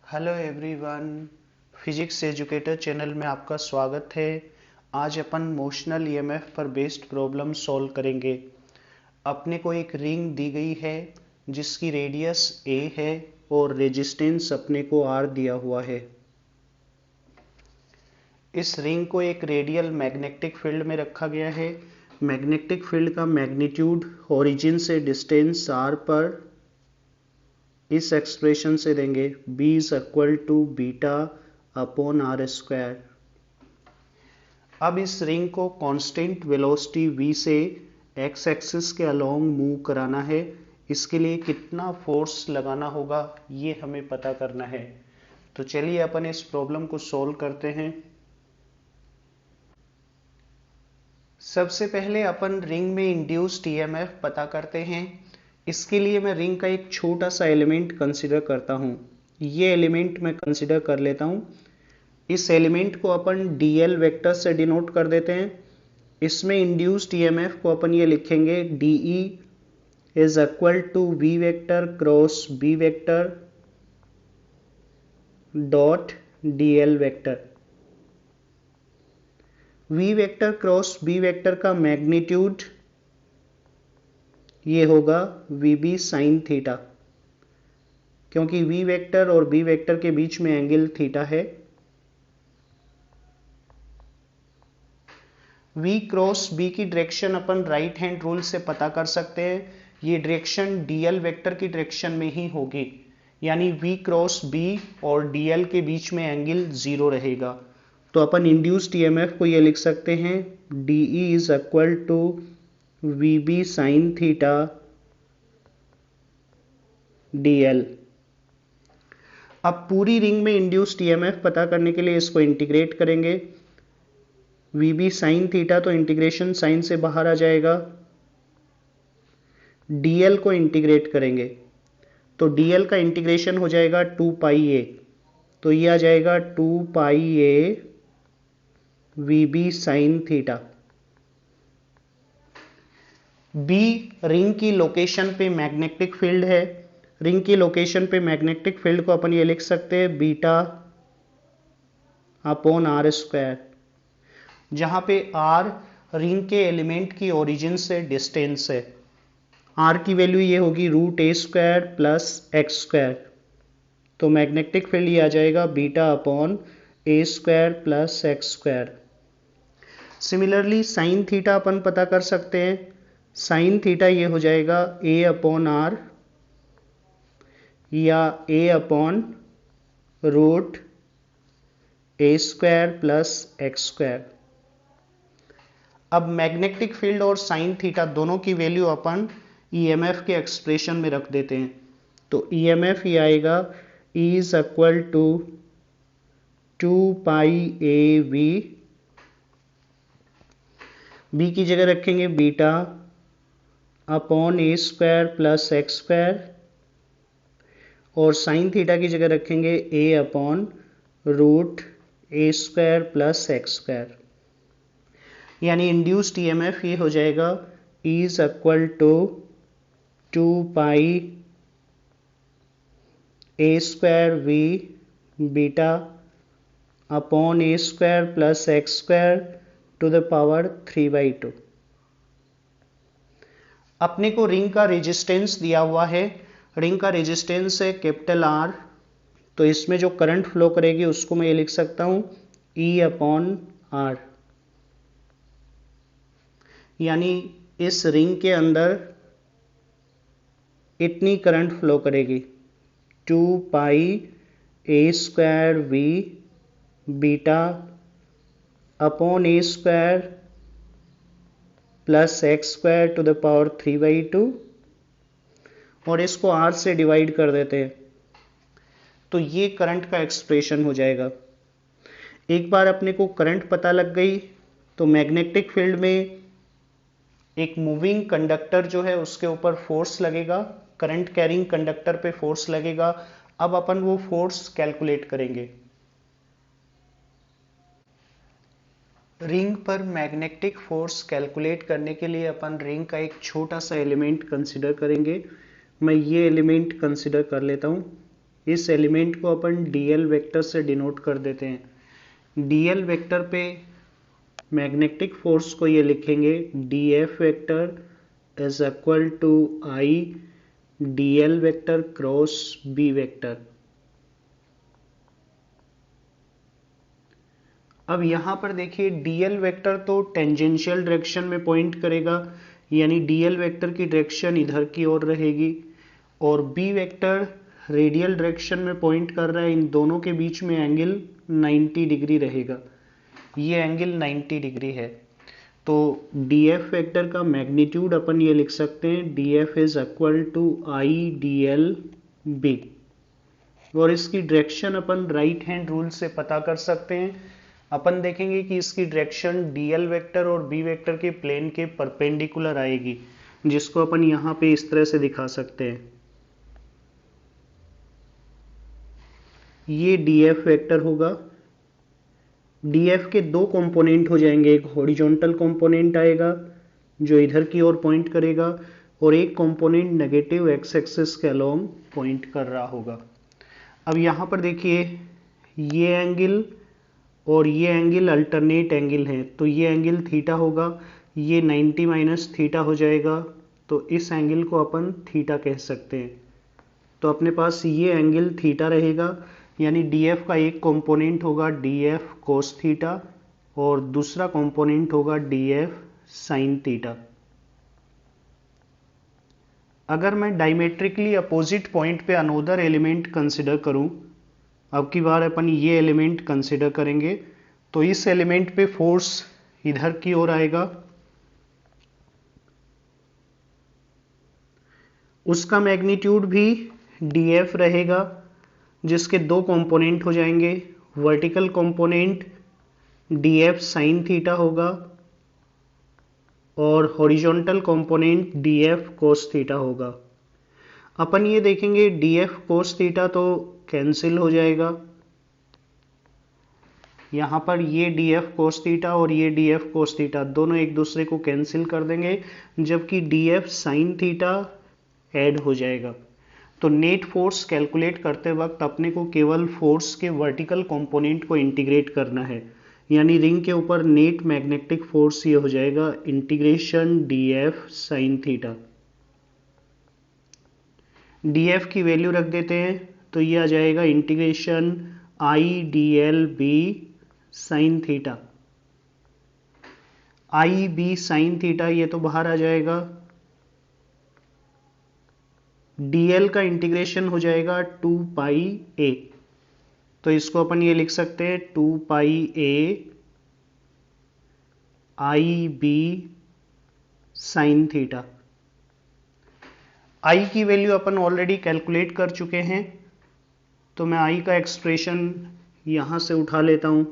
Hello everyone, physics educator channel में आपका स्वागत है। आज अपन मोशनल ईएमएफ पर बेस्ड प्रॉब्लम सॉल्व करेंगे। अपने को एक रिंग दी गई है जिसकी रेडियस a है और रेजिस्टेंस अपने को r दिया हुआ है। इस रिंग को एक रेडियल मैग्नेटिक फील्ड में रखा गया है। मैग्नेटिक फील्ड का मैग्नीट्यूड ओरिजिन से डिस्टेंस r पर इस एक्सप्रेशन से देंगे b is equal to beta upon r square. अब इस रिंग को कांस्टेंट वेलोसिटी v से x एक्सिस के अलोंग मूव कराना है। इसके लिए कितना फोर्स लगाना होगा ये हमें पता करना है। तो चलिए अपन इस प्रॉब्लम को सॉल्व करते हैं। सबसे पहले अपन रिंग में इंड्यूस्ड ईएमएफ पता करते हैं। इसके लिए मैं रिंग का एक छोटा सा एलिमेंट कंसिडर करता हूं। ये एलिमेंट मैं कंसिडर कर लेता हूं। इस एलिमेंट को अपन dl वेक्टर से डिनोट कर देते हैं। इसमें इंड्यूस्ड ईएमएफ को अपन ये लिखेंगे dE is equal to v vector cross b vector dot dl vector. v vector cross b vector का मैग्नीट्यूड ये होगा vb साइन थीटा, क्योंकि v वेक्टर और b वेक्टर के बीच में एंगल थीटा है। v क्रॉस b की डायरेक्शन अपन राइट हैंड रूल से पता कर सकते हैं। ये डायरेक्शन dl वेक्टर की डायरेक्शन में ही होगी, यानी v क्रॉस b और dl के बीच में एंगल 0 रहेगा। तो अपन इंड्यूस्ड ईएमएफ को ये लिख सकते हैं dE is equal to vb sine theta dl। अब पूरी रिंग में इंड्यूस्ड ईएमएफ पता करने के लिए इसको इंटीग्रेट करेंगे। vb साइन थीटा तो इंटीग्रेशन साइन से बाहर आ जाएगा। dl को इंटीग्रेट करेंगे तो dl का इंटीग्रेशन हो जाएगा 2 पाई a, तो ये आ जाएगा 2 pi a vb sine theta. b ring की लोकेशन पे मैग्नेटिक फील्ड है। रिंग की लोकेशन पे मैग्नेटिक फील्ड को अपन ये लिख सकते हैं बीटा अपॉन आर स्क्वायर, जहां पे r रिंग के एलिमेंट की ओरिजिन से डिस्टेंस है। r की वैल्यू ये होगी root a square plus x square. तो मैग्नेटिक फील्ड ये आ जाएगा beta upon a square plus x square. Similarly sine theta अपन पता कर सकते हैं। साइन थीटा ये हो जाएगा a अपॉन आर या a upon root a square plus x square. अब मैग्नेटिक फील्ड और साइन थीटा दोनों की वैल्यू अपन ईएमएफ के एक्सप्रेशन में रख देते हैं। तो ईएमएफ ये आएगा E is equal to 2 pi a v, b की जगह रखेंगे beta upon a square plus x square, और साइन थीटा की जगह रखेंगे a upon root a square plus x square. यानी इंड्यूस्ड ईएमएफ ये हो जाएगा E is equal to 2 pi a square v beta upon a square plus x square to the power 3/2। अपने को रिंग का रेजिस्टेंस दिया हुआ है। रिंग का रेजिस्टेंस है कैपिटल R। तो इसमें जो करंट फ्लो करेगी उसको मैं ये लिख सकता हूं E अपॉन R। यानी इस रिंग के अंदर इतनी करंट फ्लो करेगी 2 pi a square v beta upon a square plus x square to the power 3/2, और इसको R से डिवाइड कर देते हैं तो ये करंट का एक्सप्रेशन हो जाएगा। एक बार अपने को करंट पता लग गई तो मैग्नेटिक फील्ड में एक मूविंग कंडक्टर जो है उसके ऊपर फोर्स लगेगा, करंट कैरिंग कंडक्टर पे फोर्स लगेगा। अब अपन वो फोर्स कैलकुलेट करेंगे। रिंग पर मैग्नेटिक फोर्स कैलकुलेट करने के लिए अपन रिंग का एक छोटा सा एलिमेंट कंसिडर करेंगे। मैं ये एलिमेंट कंसिडर कर लेता हूं। इस एलिमेंट को अपन dl वेक्टर से डिनोट कर देते हैं। dl वेक्टर पे मैग्नेटिक फोर्स को ये लिखेंगे df vector is equal to I dl vector cross b vector. अब यहाँ पर देखिए dl वेक्टर तो टेंजेंशियल डायरेक्शन में पॉइंट करेगा, यानी dl वेक्टर की डायरेक्शन इधर की ओर रहेगी, और b वेक्टर रेडियल डायरेक्शन में पॉइंट कर रहा है। इन दोनों के बीच में एंगल 90 डिग्री रहेगा, ये एंगल 90 डिग्री है। तो df वेक्टर का मैग्नीट्यूड अपन ये लिख सकते हैं df is equal to I dl b, और इसकी डायरेक्शन अपन राइट हैंड रूल से पता कर सकते हैं। अपन देखेंगे कि इसकी डायरेक्शन dl वेक्टर और b वेक्टर के प्लेन के परपेंडिकुलर आएगी, जिसको अपन यहाँ पे इस तरह से दिखा सकते हैं। ये df वेक्टर होगा। df के दो कंपोनेंट हो जाएंगे, एक हॉरिजॉन्टल कंपोनेंट आएगा जो इधर की ओर पॉइंट करेगा, और एक कंपोनेंट नेगेटिव एक्स एक्सिस के अलोंग पॉइंट कर रहा होगा। अब यहाँ पर देखिए ये एंगल और ये एंगल अल्टरनेट एंगल हैं, तो ये एंगल थीटा होगा, ये 90 माइनस थीटा हो जाएगा, तो इस एंगल को अपन थीटा कह सकते हैं। तो अपने पास ये एंगल थीटा रहेगा, यानी df का एक कंपोनेंट होगा df cos थीटा और दूसरा कंपोनेंट होगा df sin थीटा। अगर मैं डायमेट्रिकली अपोजिट पॉइंट पे अनोदर एलिमेंट कंसिडर करूं, अब की बार अपन ये एलिमेंट कंसिडर करेंगे, तो इस एलिमेंट पे फोर्स इधर की ओर आएगा, उसका मैग्नीट्यूड भी df रहेगा, जिसके दो कंपोनेंट हो जाएंगे। Vertical component df sin theta होगा और horizontal component df cos theta होगा। अपन ये देखेंगे df cos थीटा तो कैंसिल हो जाएगा, यहाँ पर ये df cos थीटा और ये df cos थीटा दोनों एक दूसरे को कैंसिल कर देंगे, जबकि df sin थीटा ऐड हो जाएगा। तो नेट फोर्स कैलकुलेट करते वक्त अपने को केवल फोर्स के वर्टिकल कंपोनेंट को इंटीग्रेट करना है, यानी रिंग के ऊपर नेट मैग्नेटिक फोर्स ये हो जाएगा integration df sin theta. df की वैल्यू रख देते हैं, तो ये आ जाएगा integration I dl b sin theta. I b sin theta ये तो बाहर आ जाएगा, dl का इंटीग्रेशन हो जाएगा 2 पाई a, तो इसको अपन ये लिख सकते हैं 2 pi a I b sin theta. I की वैल्यू अपन ऑलरेडी कैलकुलेट कर चुके हैं, तो मैं I का एक्सप्रेशन यहां से उठा लेता हूं।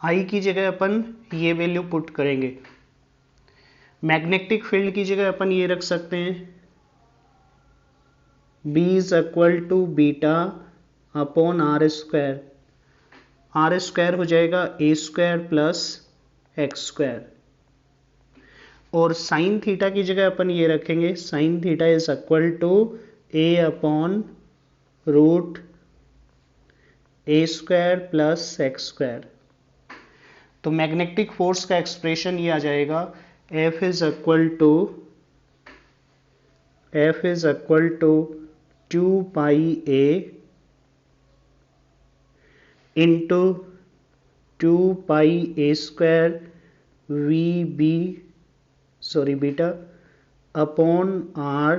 I की जगह अपन ये वैल्यू पुट करेंगे। मैग्नेटिक फील्ड की जगह अपन ये रख सकते हैं B is equal to beta upon r square. R square हो जाएगा a square plus x square, और साइन थीटा की जगह अपन ये रखेंगे sine theta is equal to a upon root a square plus x square. तो मैग्नेटिक फोर्स का एक्सप्रेशन ये आ जाएगा F is equal to 2 pi a into 2 pi a square beta upon r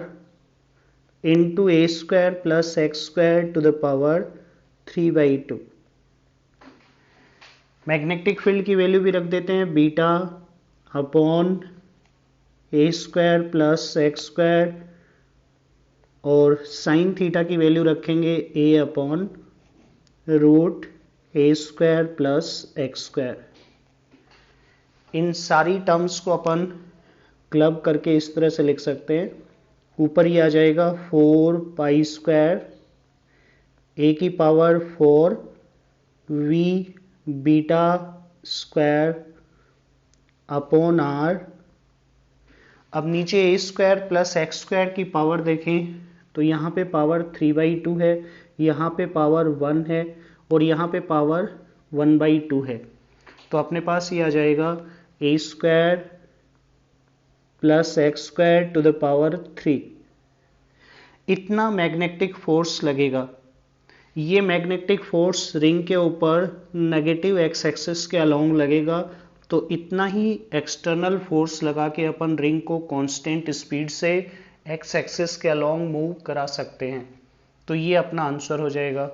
into a square plus x square to the power 3/2। Magnetic field की value भी रख देते हैं beta upon a square plus x square, और sine theta की value रखेंगे a upon root a square plus x square. इन सारी टर्म्स को अपन क्लब करके इस तरह से लिख सकते हैं, ऊपर ही आ जाएगा 4 पाई स्क्वायर a की power 4 v beta square upon r. अब नीचे a square plus x square की पावर देखें तो यहाँ पे पावर 3/2 है, यहाँ पे पावर 1 है और यहाँ पे पावर 1/2 है। तो अपने पास ये आ जाएगा a square plus x square to the power 3। इतना मैग्नेटिक फोर्स लगेगा। ये मैग्नेटिक फोर्स रिंग के ऊपर नेगेटिव एक्स एक्सिस के अलोंग लगेगा। तो इतना ही एक्सटर्नल फोर्स लगा के अपन रिंग को कांस्टेंट स्पीड से एक्स एक्सिस के अलोंग मूव करा सकते हैं। तो ये अपना आंसर हो जाएगा।